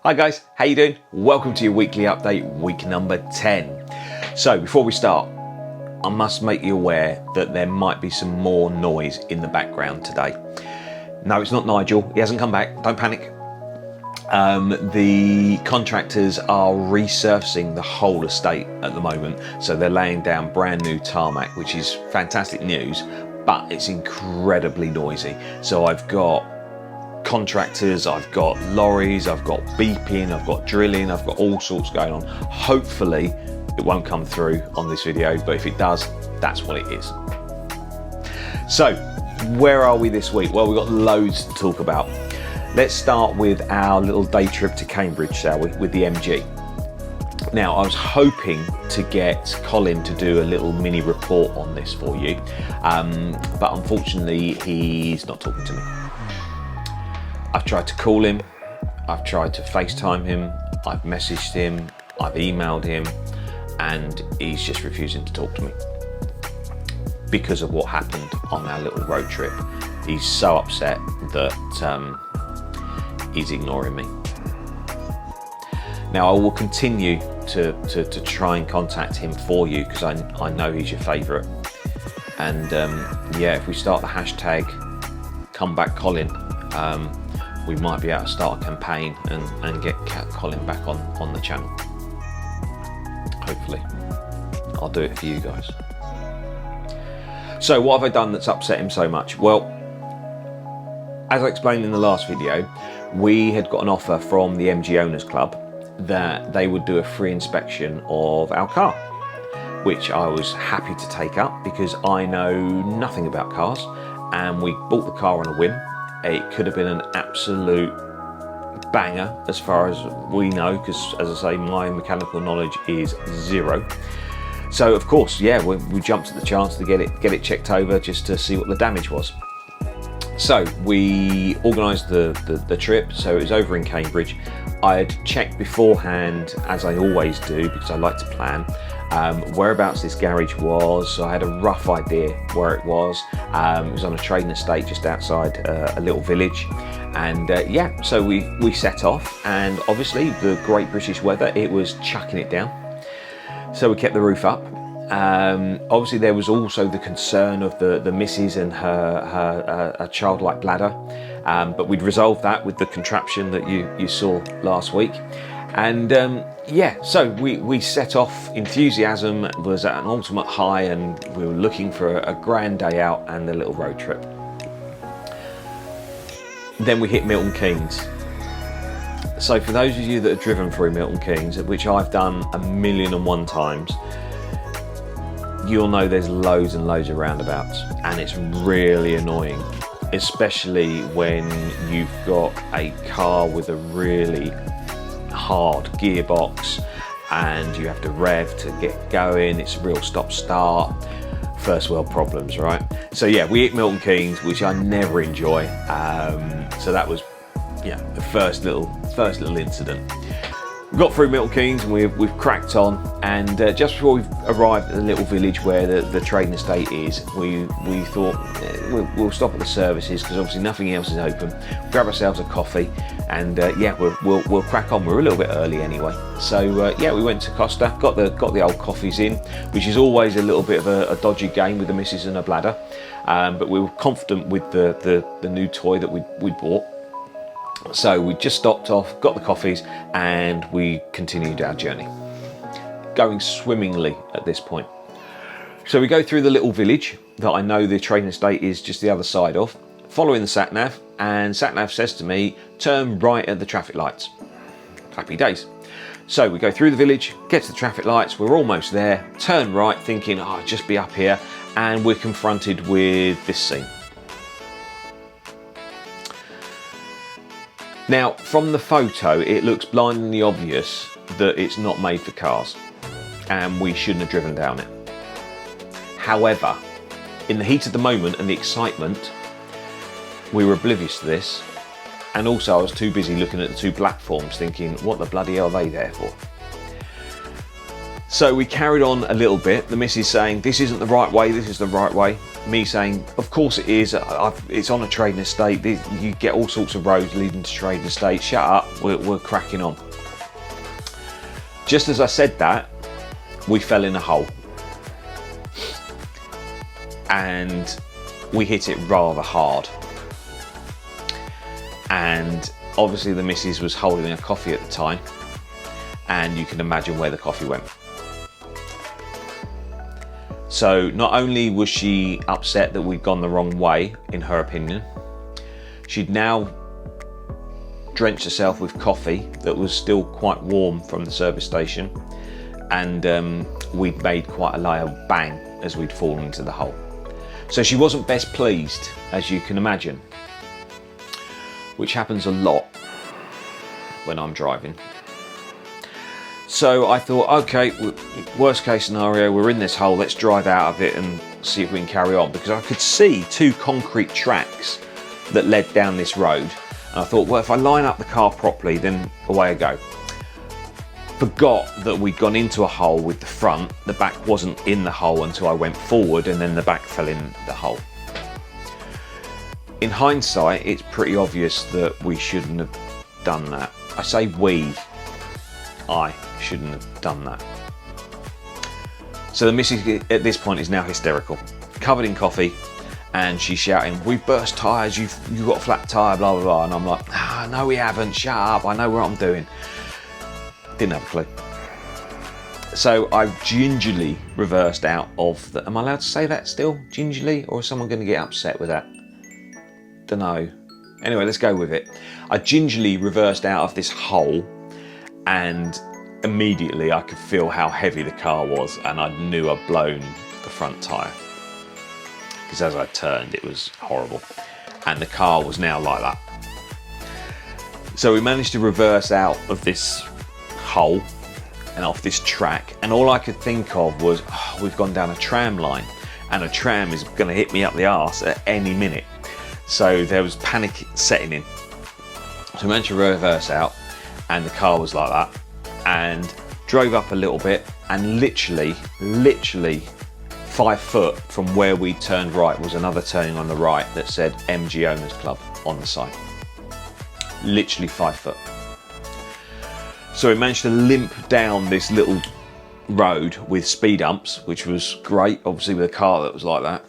Hi guys, how you doing? Welcome to your weekly update, week number 10. So before we start, I must make you aware that there might be some more noise in the background today. No, it's not Nigel, he hasn't come back, don't panic. The contractors are resurfacing the whole estate at the moment, so they're laying down brand new tarmac, which is fantastic news, but it's incredibly noisy. So I've got contractors, I've got lorries, I've got beeping, I've got drilling, I've got all sorts going on. Hopefully it won't come through on this video, but if it does, that's what it is. So where are we this week? Well, we've got loads to talk about. Let's start with our little day trip to Cambridge, shall we, with the MG. Now, I was hoping to get Colin to do a little mini report on this for you, but unfortunately he's not talking to me. I've tried to call him, I've tried to FaceTime him, I've messaged him, I've emailed him, and he's just refusing to talk to me because of what happened on our little road trip. He's so upset that he's ignoring me. Now, I will continue to try and contact him for you because I know he's your favourite. And yeah, if we start the hashtag #ComeBackColin, we might be able to start a campaign and get Colin back on the channel. Hopefully. I'll do it for you guys. So what have I done that's upset him so much? Well, as I explained in the last video, we had got an offer from the MG Owners Club that they would do a free inspection of our car, which I was happy to take up because I know nothing about cars, and we bought the car on a whim. It could have been an absolute banger as far as we know, because as I say, my mechanical knowledge is zero. So of course, yeah, we jumped at the chance to get it checked over just to see what the damage was. So we organised the trip, so it was over in Cambridge. I had checked beforehand, as I always do, because I like to plan, whereabouts this garage was, so I had a rough idea where it was. It was on a trading estate just outside a little village, and yeah, so we set off, and obviously the great British weather, it was chucking it down, so we kept the roof up. Obviously there was also the concern of the missus and her childlike bladder, but we'd resolved that with the contraption that you saw last week. And yeah, so we set off. Enthusiasm was at an ultimate high, and we were looking for a grand day out and a little road trip. Then we hit Milton Keynes. So for those of you that have driven through Milton Keynes, which I've done 1,000,001 times, you'll know there's loads and loads of roundabouts, and it's really annoying, especially when you've got a car with a really hard gearbox and you have to rev to get going. It's a real stop-start, first world problems, right? So yeah, we hit Milton Keynes, which I never enjoy. So that was, yeah, the first little incident. We got through Milton Keynes and we've cracked on, and just before we've arrived at the little village where the trading estate is, we thought we'll stop at the services because obviously nothing else is open. Grab ourselves a coffee, and yeah, we'll crack on. We're a little bit early anyway, so yeah, we went to Costa, got the old coffees in, which is always a little bit of a dodgy game with the missus and her bladder, but we were confident with the new toy that we bought. So we just stopped off, got the coffees, and we continued our journey, going swimmingly at this point. So we go through the little village that I know the trading estate is just the other side of, following the sat-nav, and sat-nav says to me, turn right at the traffic lights. Happy days. So we go through the village, get to the traffic lights, we're almost there, turn right thinking, oh, I'll just be up here, and we're confronted with this scene. Now, from the photo, it looks blindingly obvious that it's not made for cars, and we shouldn't have driven down it. However, in the heat of the moment and the excitement, we were oblivious to this, and also I was too busy looking at the two platforms thinking, what the bloody hell are they there for? So we carried on a little bit, the missus saying, this isn't the right way, this is the right way. Me saying, of course it is, it's on a trading estate, you get all sorts of roads leading to trading estates, shut up, we're cracking on. Just as I said that, we fell in a hole. And we hit it rather hard. And obviously the missus was holding a coffee at the time, and you can imagine where the coffee went. So not only was she upset that we'd gone the wrong way, in her opinion, she'd now drenched herself with coffee that was still quite warm from the service station, and we'd made quite a loud bang as we'd fallen into the hole. So she wasn't best pleased, as you can imagine, which happens a lot when I'm driving. So I thought, okay, worst case scenario, we're in this hole, let's drive out of it and see if we can carry on, because I could see 2 concrete tracks that led down this road, and I thought, well, if I line up the car properly, then away I go. Forgot that we'd gone into a hole with the front, the back wasn't in the hole until I went forward, and then the back fell in the hole. In hindsight, it's pretty obvious that we shouldn't have done that. I say I shouldn't have done that. So the missus at this point is now hysterical, covered in coffee, and she's shouting, we've burst tyres, you've got a flat tyre, blah, blah, blah. And I'm like, no, we haven't, shut up, I know what I'm doing. Didn't have a clue. So I gingerly reversed out of the, am I allowed to say that still, gingerly, or is someone going to get upset with that? Dunno. Anyway, let's go with it. I gingerly reversed out of this hole, and immediately I could feel how heavy the car was, and I knew I'd blown the front tyre. Because as I turned, it was horrible. And the car was now like that. So we managed to reverse out of this hole and off this track, and all I could think of was, we've gone down a tram line, and a tram is going to hit me up the arse at any minute. So there was panic setting in. So we managed to reverse out, and the car was like that, and drove up a little bit, and literally 5 foot from where we turned right was another turning on the right that said MG Owners Club on the side. Literally 5 foot. So we managed to limp down this little road with speed humps, which was great, obviously with a car that was like that.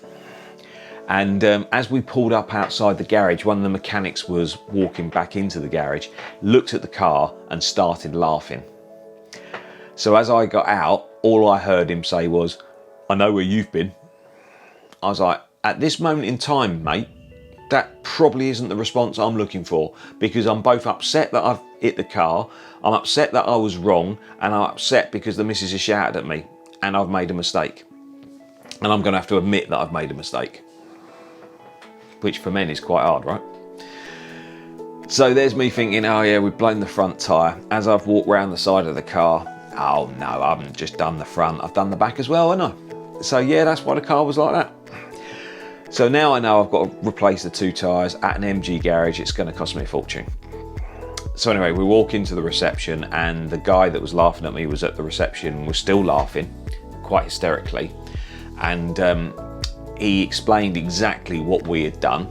And as we pulled up outside the garage, one of the mechanics was walking back into the garage, looked at the car and started laughing. So as I got out, all I heard him say was, I know where you've been. I was like, at this moment in time, mate, that probably isn't the response I'm looking for, because I'm both upset that I've hit the car, I'm upset that I was wrong, and I'm upset because the missus has shouted at me and I've made a mistake. And I'm going to have to admit that I've made a mistake. Which for men is quite hard, right? So there's me thinking, oh yeah, we've blown the front tyre. As I've walked round the side of the car, oh no, I haven't just done the front, I've done the back as well, haven't I? So yeah, that's why the car was like that. So now I know I've got to replace the 2 tyres at an MG garage. It's going to cost me a fortune. So anyway, we walk into the reception, and the guy that was laughing at me was at the reception, was still laughing, quite hysterically. And he explained exactly what we had done,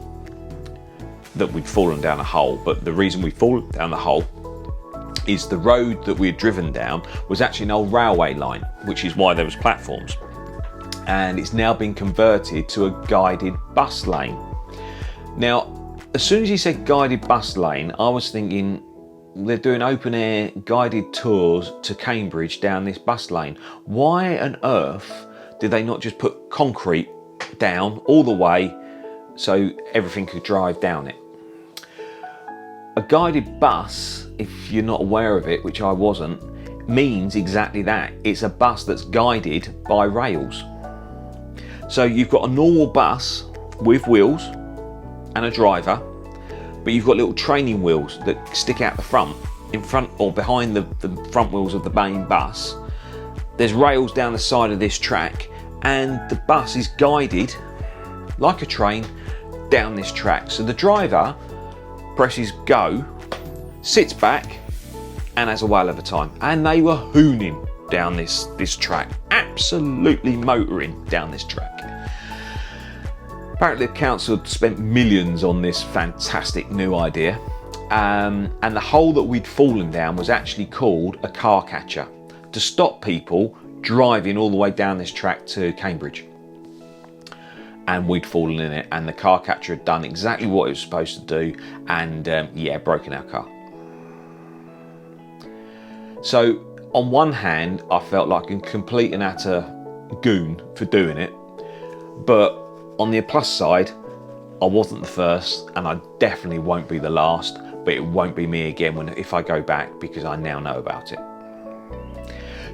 that we'd fallen down a hole. But the reason we'd fallen down the hole is the road that we had driven down was actually an old railway line, which is why there was platforms. And it's now been converted to a guided bus lane. Now, as soon as he said guided bus lane, I was thinking they're doing open air guided tours to Cambridge down this bus lane. Why on earth did they not just put concrete down all the way so everything could drive down it? A guided bus, if you're not aware of it, which I wasn't, means exactly that. It's a bus that's guided by rails. So you've got a normal bus with wheels and a driver, but you've got little training wheels that stick out the front, in front or behind the front wheels of the main bus. There's rails down the side of this track, and the bus is guided like a train down this track. So the driver presses go, sits back, and has a whale of a time. And they were hooning. down this track, absolutely motoring down this track. Apparently the council had spent millions on this fantastic new idea, and the hole that we'd fallen down was actually called a car catcher to stop people driving all the way down this track to Cambridge. And we'd fallen in it, and the car catcher had done exactly what it was supposed to do, and yeah, broken our car. So on one hand, I felt like a complete and utter goon for doing it, but on the plus side, I wasn't the first, and I definitely won't be the last, but it won't be me again if I go back, because I now know about it.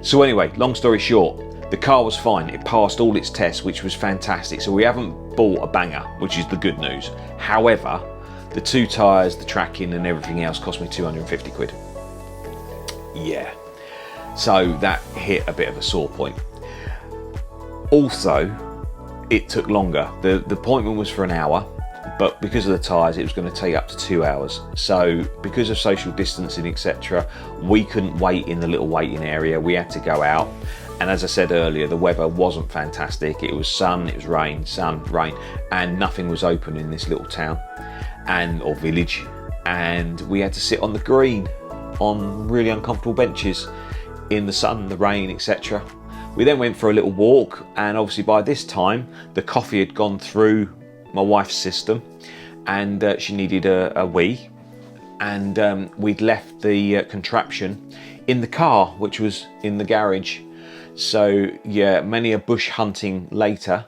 So anyway, long story short, the car was fine. It passed all its tests, which was fantastic. So we haven't bought a banger, which is the good news. However, the 2 tyres, the tracking and everything else cost me 250 quid. Yeah. So that hit a bit of a sore point. Also, it took longer. The appointment was for an hour, but because of the tyres, it was going to take up to 2 hours. So because of social distancing, etc., we couldn't wait in the little waiting area. We had to go out. And as I said earlier, the weather wasn't fantastic. It was sun, it was rain, sun, rain, and nothing was open in this little town or village. And we had to sit on the green on really uncomfortable benches in the sun, the rain, etc. We then went for a little walk, and obviously by this time the coffee had gone through my wife's system, and she needed a wee, and we'd left the contraption in the car, which was in the garage. So yeah, many a bush hunting later,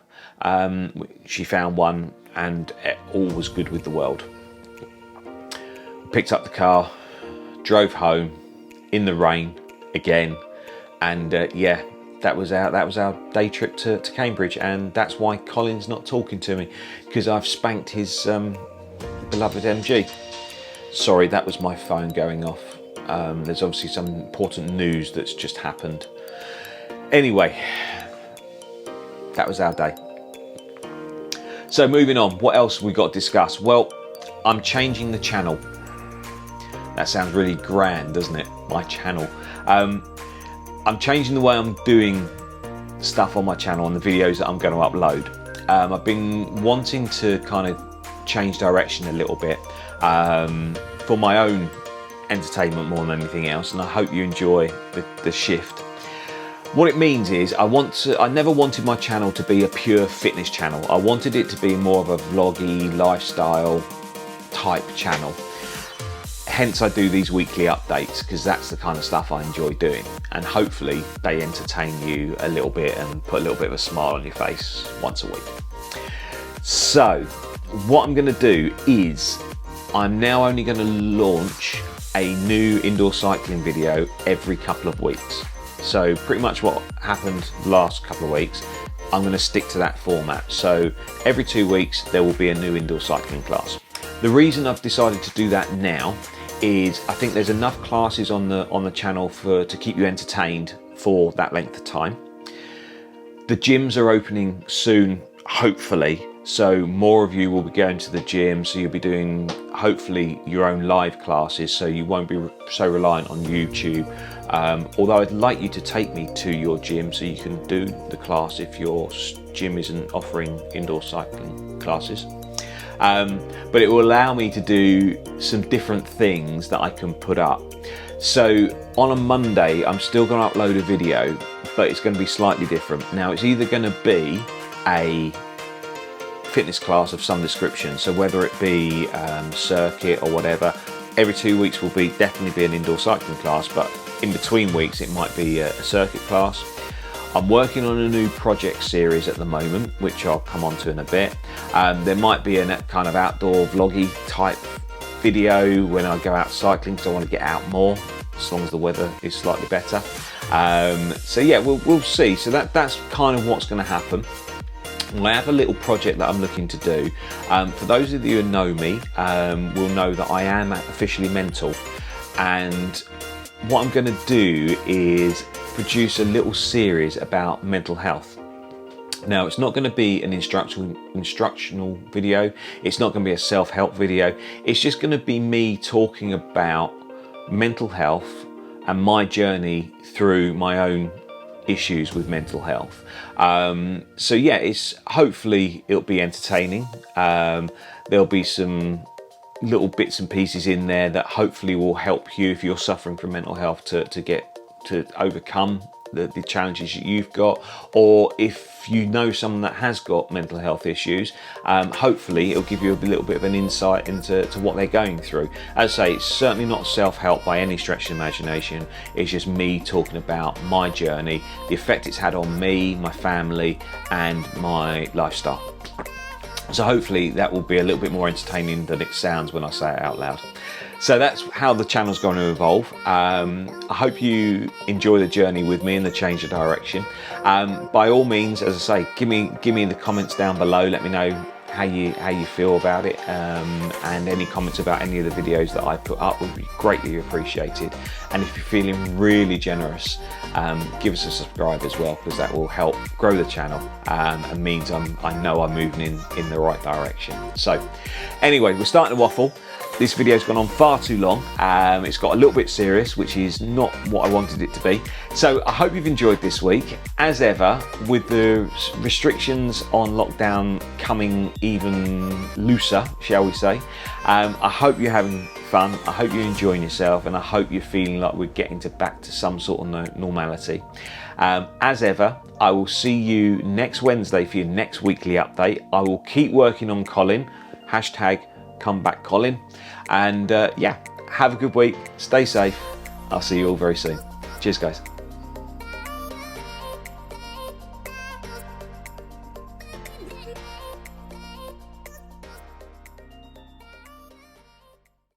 she found one, and all was good with the world. Picked up the car, drove home in the rain again, and yeah, that was our day trip to Cambridge. And that's why Colin's not talking to me, because I've spanked his beloved MG. Sorry, that was my phone going off. There's obviously some important news that's just happened. Anyway, that was our day. So moving on, what else we got to discuss? Well, I'm changing the channel. That sounds really grand, doesn't it? My channel. I'm changing the way I'm doing stuff on my channel and the videos that I'm going to upload. I've been wanting to kind of change direction a little bit for my own entertainment more than anything else, and I hope you enjoy the shift. What it means is I never wanted my channel to be a pure fitness channel. I wanted it to be more of a vloggy, lifestyle type channel. Hence I do these weekly updates, because that's the kind of stuff I enjoy doing, and hopefully they entertain you a little bit and put a little bit of a smile on your face once a week. So what I'm going to do is I'm now only going to launch a new indoor cycling video every couple of weeks. So pretty much what happened last couple of weeks, I'm going to stick to that format. So every 2 weeks there will be a new indoor cycling class. The reason I've decided to do that now is I think there's enough classes on the channel to keep you entertained for that length of time. The gyms are opening soon, hopefully, so more of you will be going to the gym, so you'll be doing hopefully your own live classes, so you won't be so reliant on YouTube. Although I'd like you to take me to your gym so you can do the class if your gym isn't offering indoor cycling classes. But it will allow me to do some different things that I can put up. So on a Monday, I'm still going to upload a video, but it's going to be slightly different. Now it's either going to be a fitness class of some description, so whether it be circuit or whatever, every 2 weeks will definitely be an indoor cycling class, but in between weeks it might be a circuit class. I'm working on a new project series at the moment, which I'll come on to in a bit. There might be a kind of outdoor vloggy type video when I go out cycling, because I want to get out more, as long as the weather is slightly better. So yeah, we'll see. So that's kind of what's going to happen. I have a little project that I'm looking to do. For those of you who know me, will know that I am officially mental, and what I'm going to do is produce a little series about mental health. Now, it's not going to be an instructional video. It's not going to be a self-help video. It's just going to be me talking about mental health, and my journey through my own issues with mental health. So yeah, hopefully it'll be entertaining. There'll be some little bits and pieces in there that hopefully will help you if you're suffering from mental health to overcome the challenges that you've got, or if you know someone that has got mental health issues, hopefully it'll give you a little bit of an insight into what they're going through. As I say, it's certainly not self-help by any stretch of the imagination. It's just me talking about my journey, the effect it's had on me, my family, and my lifestyle. So hopefully that will be a little bit more entertaining than it sounds when I say it out loud. So that's how the channel's going to evolve. I hope you enjoy the journey with me and the change of direction. By all means, as I say, give me in the comments down below. Let me know how you feel about it, and any comments about any of the videos that I put up would be greatly appreciated. And if you're feeling really generous, give us a subscribe as well, because that will help grow the channel, and means I know I'm moving in the right direction. So anyway, we're starting to waffle. This video's gone on far too long. It's got a little bit serious, which is not what I wanted it to be. So I hope you've enjoyed this week. As ever, with the restrictions on lockdown coming even looser, shall we say, I hope you're having fun. I hope you're enjoying yourself, and I hope you're feeling like we're getting back to some sort of normality. As ever, I will see you next Wednesday for your next weekly update. I will keep working on COLIN, #ComebackColin, and yeah, have a good week, stay safe. I'll see you all very soon. Cheers guys.